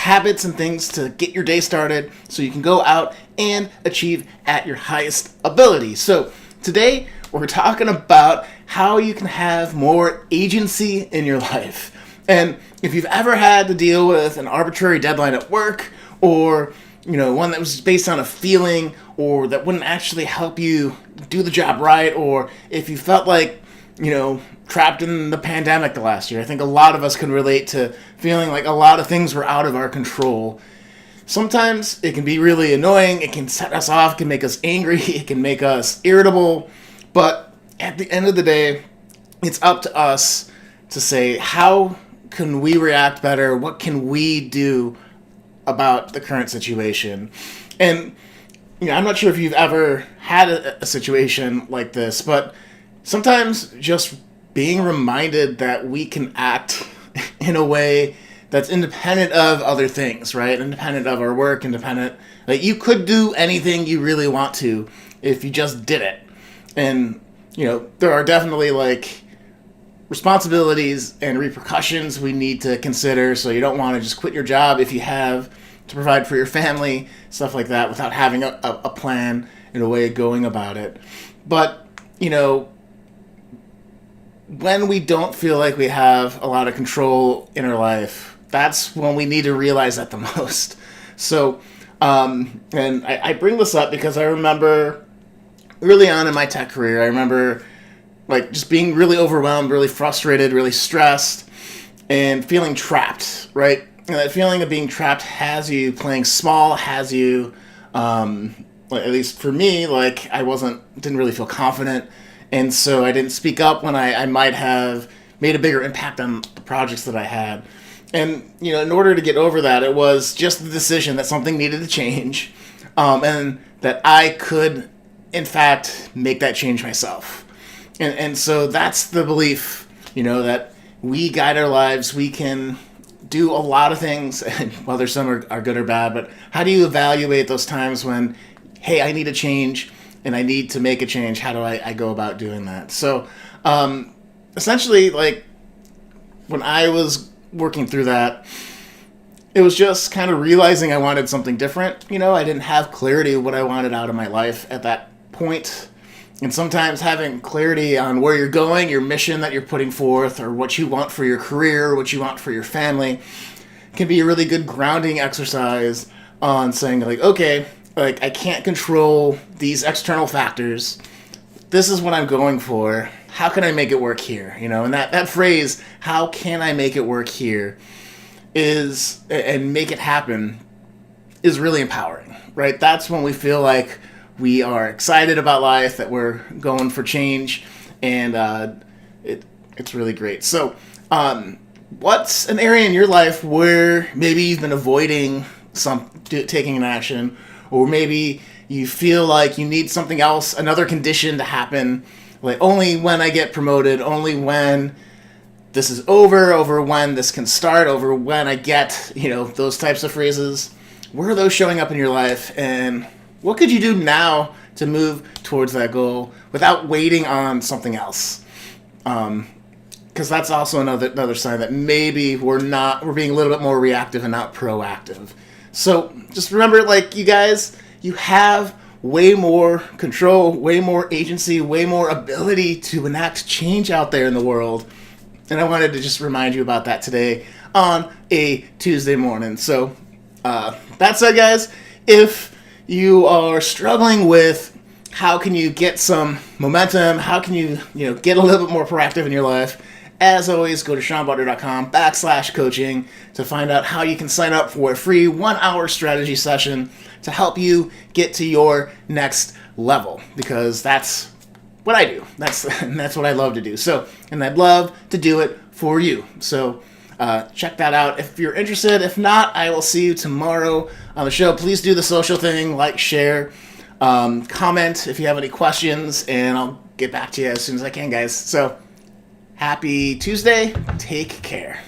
habits and things to get your day started so you can go out and achieve at your highest ability. So today we're talking about how you can have more agency in your life. And if you've ever had to deal with an arbitrary deadline at work, or one that was based on a feeling, or that wouldn't actually help you do the job right, or if you felt like, trapped in the pandemic the last year, I think a lot of us can relate to feeling like a lot of things were out of our control. Sometimes it can be really annoying, it can set us off, it can make us angry, it can make us irritable, but at the end of the day, it's up to us to say, how can we react better? What can we do about the current situation? And I'm not sure if you've ever had a situation like this, but sometimes just being reminded that we can act in a way that's independent of other things, right? Independent of our work, independent. Like, you could do anything you really want to if you just did it. And, there are definitely responsibilities and repercussions we need to consider. So you don't want to just quit your job if you have to provide for your family, stuff like that, without having a plan and a way of going about it. But, when we don't feel like we have a lot of control in our life, that's when we need to realize that the most. So, and I bring this up because I remember early on in my tech career, I remember just being really overwhelmed, really frustrated, really stressed, and feeling trapped, right? And that feeling of being trapped has you playing small, has you, at least for me, I didn't really feel confident. And so I didn't speak up when I might have made a bigger impact on the projects that I had. And, in order to get over that, it was just the decision that something needed to change, and that I could, in fact, make that change myself. And so that's the belief, that we guide our lives. We can do a lot of things, and whether some are good or bad, but how do you evaluate those times when, hey, I need a change and I need to make a change? How do I go about doing that? So essentially, when I was working through that, it was just kind of realizing I wanted something different. I didn't have clarity of what I wanted out of my life at that point. And sometimes having clarity on where you're going, your mission that you're putting forth, or what you want for your career, or what you want for your family, can be a really good grounding exercise on saying, okay, I can't control these external factors. This is what I'm going for. How can I make it work here? And that phrase, how can I make it work here, and make it happen, is really empowering, right? That's when we feel like we are excited about life, that we're going for change, and it's really great. So what's an area in your life where maybe you've been avoiding taking an action, or maybe you feel like you need something else, another condition to happen, only when I get promoted, only when this is over when this can start, over when I get, those types of phrases? Where are those showing up in your life, and what could you do now to move towards that goal without waiting on something else? Because that's also another sign that maybe we're being a little bit more reactive and not proactive. So just remember, you guys, you have way more control, way more agency, way more ability to enact change out there in the world. And I wanted to just remind you about that today on a Tuesday morning. So that said, guys, if you are struggling with how can you get some momentum, how can you, get a little bit more proactive in your life, as always, go to SeanButler.com/coaching to find out how you can sign up for a free 1-hour strategy session to help you get to your next level, because that's what I do. That's what I love to do. So, and I'd love to do it for you. So check that out if you're interested. If not, I will see you tomorrow on the show. Please do the social thing, share, comment if you have any questions, and I'll get back to you as soon as I can, guys. So happy Tuesday. Take care.